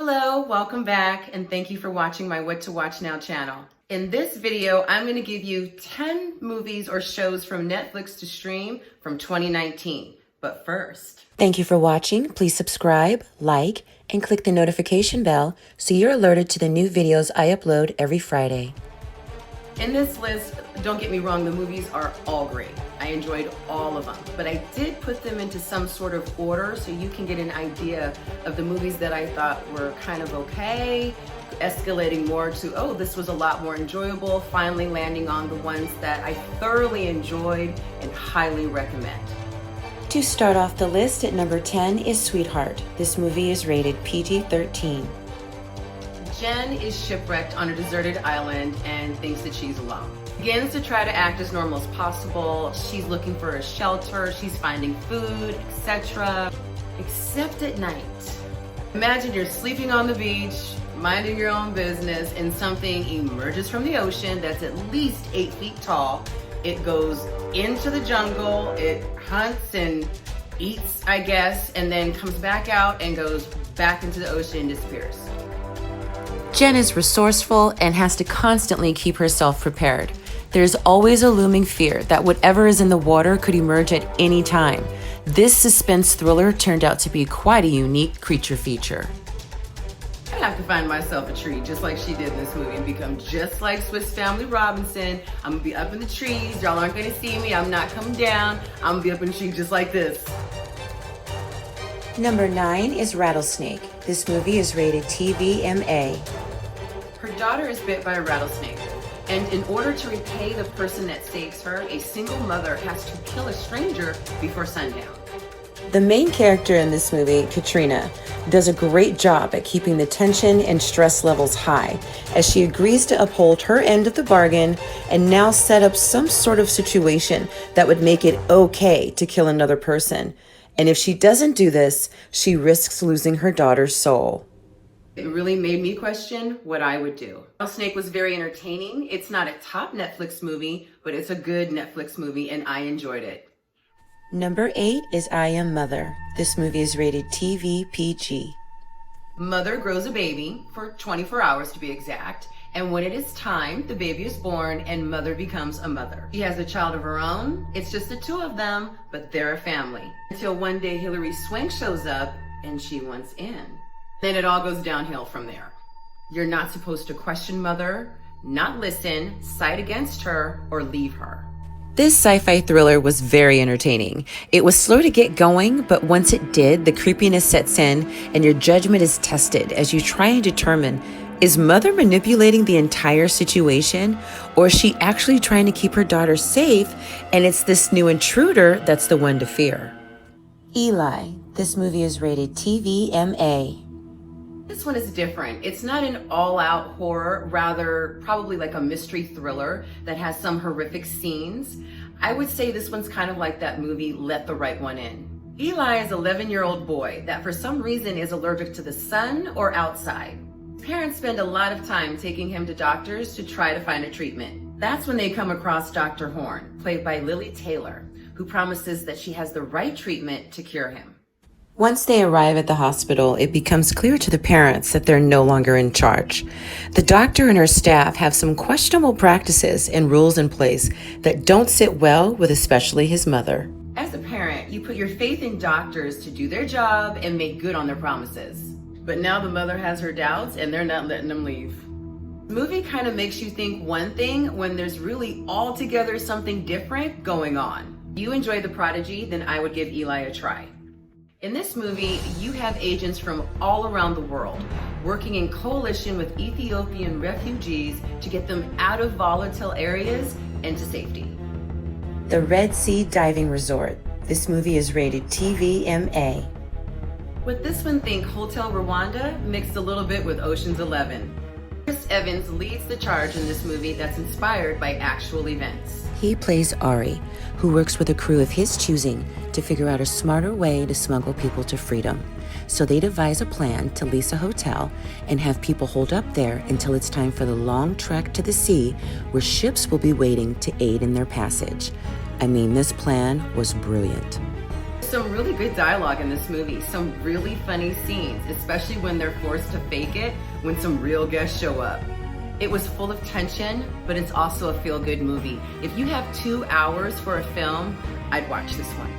Hello, welcome back, and thank you for watching my What to Watch Now channel. In this video, I'm going to give you 10 movies or shows from Netflix to stream from 2019. But first, thank you for watching. Please subscribe, like, and click the notification bell so you're alerted to the new videos I upload every Friday. In this list, don't get me wrong, the movies are all great. I enjoyed all of them, but I did put them into some sort of order so you can get an idea of the movies that I thought were kind of okay, escalating more to, oh, this was a lot more enjoyable, finally landing on the ones that I thoroughly enjoyed and highly recommend. To start off the list at number 10 is Sweetheart. This movie is rated PG-13. Jen is shipwrecked on a deserted island and thinks that she's alone. Begins to try to act as normal as possible. She's looking for a shelter, she's finding food, etc. Except at night. Imagine you're sleeping on the beach, minding your own business, and something emerges from the ocean that's at least 8 feet tall. It goes into the jungle, it hunts and eats, I guess, and then comes back out and goes back into the ocean and disappears. Jen is resourceful and has to constantly keep herself prepared. There's always a looming fear that whatever is in the water could emerge at any time. This suspense thriller turned out to be quite a unique creature feature. I have to find myself a tree just like she did in this movie and become just like Swiss Family Robinson. I'm gonna be up in the trees, y'all aren't gonna see me, I'm not coming down, I'm gonna be up in the tree just like this. Number 9 is Rattlesnake. This movie is rated TVMA. Her daughter is bit by a rattlesnake, and in order to repay the person that saves her, a single mother has to kill a stranger before sundown. The main character in this movie, Katrina, does a great job at keeping the tension and stress levels high as she agrees to uphold her end of the bargain and now set up some sort of situation that would make it okay to kill another person. And if she doesn't do this, she risks losing her daughter's soul. It really made me question what I would do. Rattlesnake was very entertaining. It's not a top Netflix movie, but it's a good Netflix movie and I enjoyed it. Number 8 is I Am Mother. This movie is rated TV-PG. Mother grows a baby, for 24 hours to be exact, and when it is time, the baby is born and Mother becomes a mother. She has a child of her own. It's just the two of them, but they're a family. Until one day Hilary Swank shows up and she wants in. Then it all goes downhill from there. You're not supposed to question Mother, not listen, side against her, or leave her. This sci-fi thriller was very entertaining. It was slow to get going, but once it did, the creepiness sets in and your judgment is tested as you try and determine, is Mother manipulating the entire situation, or is she actually trying to keep her daughter safe and it's this new intruder that's the one to fear? Eli. This movie is rated TVMA. This one is different. It's not an all-out horror, rather probably like a mystery thriller that has some horrific scenes. I would say this one's kind of like that movie, Let the Right One In. Eli is an 11-year-old boy that for some reason is allergic to the sun or outside. His parents spend a lot of time taking him to doctors to try to find a treatment. That's when they come across Dr. Horn, played by Lily Taylor, who promises that she has the right treatment to cure him. Once they arrive at the hospital, it becomes clear to the parents that they're no longer in charge. The doctor and her staff have some questionable practices and rules in place that don't sit well with especially his mother. As a parent, you put your faith in doctors to do their job and make good on their promises. But now the mother has her doubts and they're not letting them leave. The movie kind of makes you think one thing when there's really altogether something different going on. If you enjoy The Prodigy, then I would give Eli a try. In this movie, you have agents from all around the world working in coalition with Ethiopian refugees to get them out of volatile areas and to safety. The Red Sea Diving Resort. This movie is rated TVMA. With this one, think Hotel Rwanda mixed a little bit with Ocean's 11. Chris Evans leads the charge in this movie that's inspired by actual events. He plays Ari, who works with a crew of his choosing to figure out a smarter way to smuggle people to freedom. So they devise a plan to lease a hotel and have people hold up there until it's time for the long trek to the sea where ships will be waiting to aid in their passage. I mean, this plan was brilliant. This some really good dialogue in this movie, some really funny scenes, especially when they're forced to fake it when some real guests show up. It was full of tension, but it's also a feel-good movie. If you have 2 hours for a film, I'd watch this one.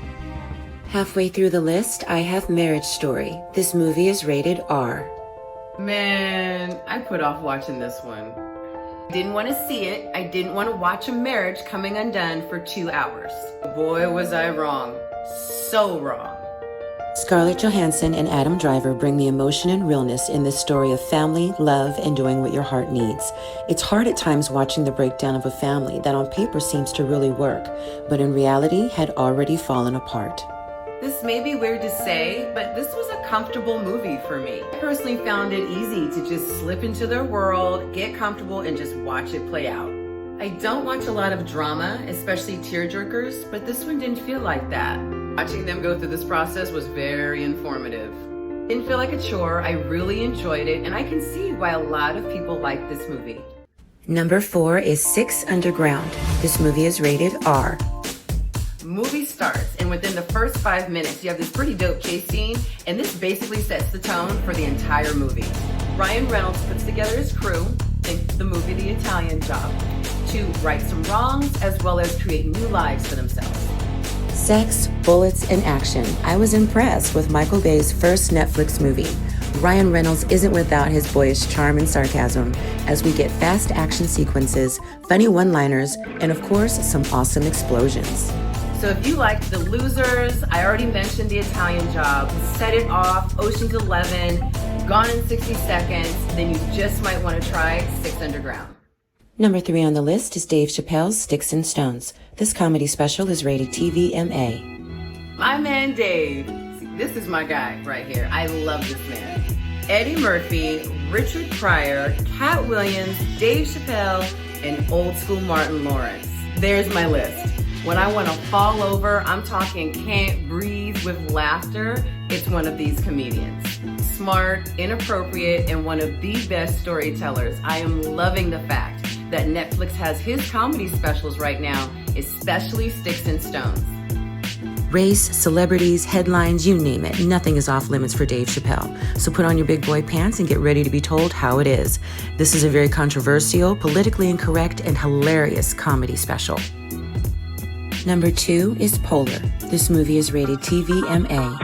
Halfway through the list, I have Marriage Story. This movie is rated R. Man, I put off watching this one. Didn't want to see it. I didn't want to watch a marriage coming undone for 2 hours. Boy, was I wrong. So wrong. Scarlett Johansson and Adam Driver bring the emotion and realness in this story of family, love, and doing what your heart needs. It's hard at times watching the breakdown of a family that on paper seems to really work, but in reality had already fallen apart. This may be weird to say, but this was a comfortable movie for me. I personally found it easy to just slip into their world, get comfortable, and just watch it play out. I don't watch a lot of drama, especially tearjerkers, but this one didn't feel like that. Watching them go through this process was very informative. Didn't feel like a chore. I really enjoyed it, and I can see why a lot of people like this movie. Number 4 is 6 Underground. This movie is rated R. Movie starts, and within the first 5 minutes, you have this pretty dope chase scene, and this basically sets the tone for the entire movie. Ryan Reynolds puts together his crew, think the movie The Italian Job, to right some wrongs as well as create new lives for themselves. Sex, bullets, and action. I was impressed with Michael Bay's first Netflix movie. Ryan Reynolds isn't without his boyish charm and sarcasm, as we get fast action sequences, funny one-liners, and of course, some awesome explosions. So if you liked The Losers, I already mentioned The Italian Job, Set It Off, Ocean's 11, Gone in 60 Seconds, then you just might want to try 6 Underground. Number 3 on the list is Dave Chappelle's Sticks and Stones. This comedy special is rated TVMA. My man Dave. See, this is my guy right here. I love this man. Eddie Murphy, Richard Pryor, Cat Williams, Dave Chappelle, and old school Martin Lawrence. There's my list. When I want to fall over, I'm talking can't breathe with laughter, it's one of these comedians. Smart, inappropriate, and one of the best storytellers. I am loving the fact that Netflix has his comedy specials right now, especially Sticks and Stones. Race, celebrities, headlines, you name it. Nothing is off limits for Dave Chappelle. So put on your big boy pants and get ready to be told how it is. This is a very controversial, politically incorrect, and hilarious comedy special. Number 2 is Polar. This movie is rated TVMA.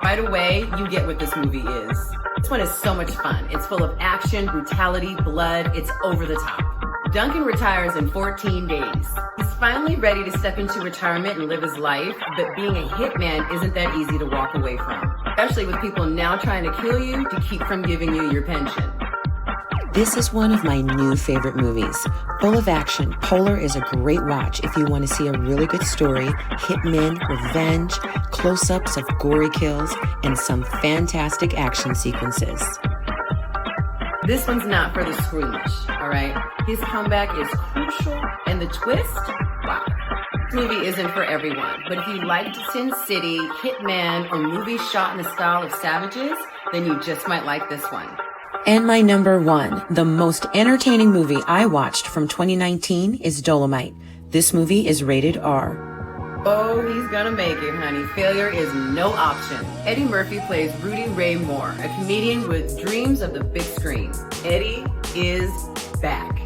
Right away, you get what this movie is. This one is so much fun. It's full of action, brutality, blood. It's over the top. Duncan retires in 14 days. He's finally ready to step into retirement and live his life, but being a hitman isn't that easy to walk away from, especially with people now trying to kill you to keep from giving you your pension. This is one of my new favorite movies. Full of action, Polar is a great watch if you want to see a really good story, hitmen, revenge, close-ups of gory kills, and some fantastic action sequences. This one's not for the squeamish, all right? His comeback is crucial, and the twist, wow. This movie isn't for everyone, but if you liked Sin City, Hitman, or movies shot in the style of Savages, then you just might like this one. And my number 1, the most entertaining movie I watched from 2019 is Dolomite. This movie is rated R. Oh, he's gonna make it, honey. Failure is no option. Eddie Murphy plays Rudy Ray Moore, a comedian with dreams of the big screen. Eddie is back.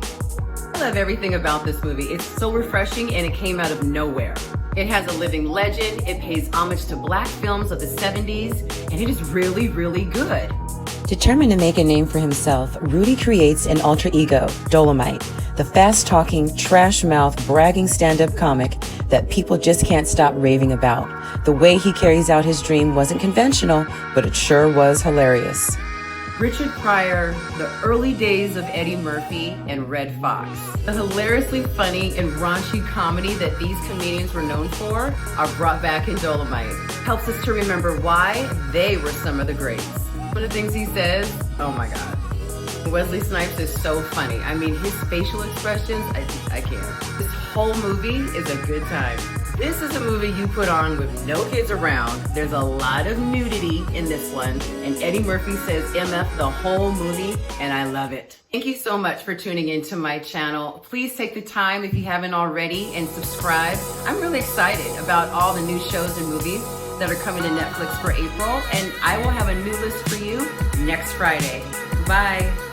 I love everything about this movie. It's so refreshing and it came out of nowhere. It has a living legend, it pays homage to black films of the 70s, and it is really, really good. Determined to make a name for himself, Rudy creates an alter ego, Dolomite, the fast-talking, trash-mouth, bragging stand-up comic that people just can't stop raving about. The way he carries out his dream wasn't conventional, but it sure was hilarious. Richard Pryor, the early days of Eddie Murphy, and Red Fox. The hilariously funny and raunchy comedy that these comedians were known for are brought back in Dolomite. Helps us to remember why they were some of the greats. One of the things he says, oh my God. Wesley Snipes is so funny. I mean, his facial expressions, I can't. This whole movie is a good time. This is a movie you put on with no kids around. There's a lot of nudity in this one, and Eddie Murphy says MF the whole movie, and I love it. Thank you so much for tuning into my channel. Please take the time, if you haven't already, and subscribe. I'm really excited about all the new shows and movies that are coming to Netflix for April, and I will have a new list for you next Friday. Bye.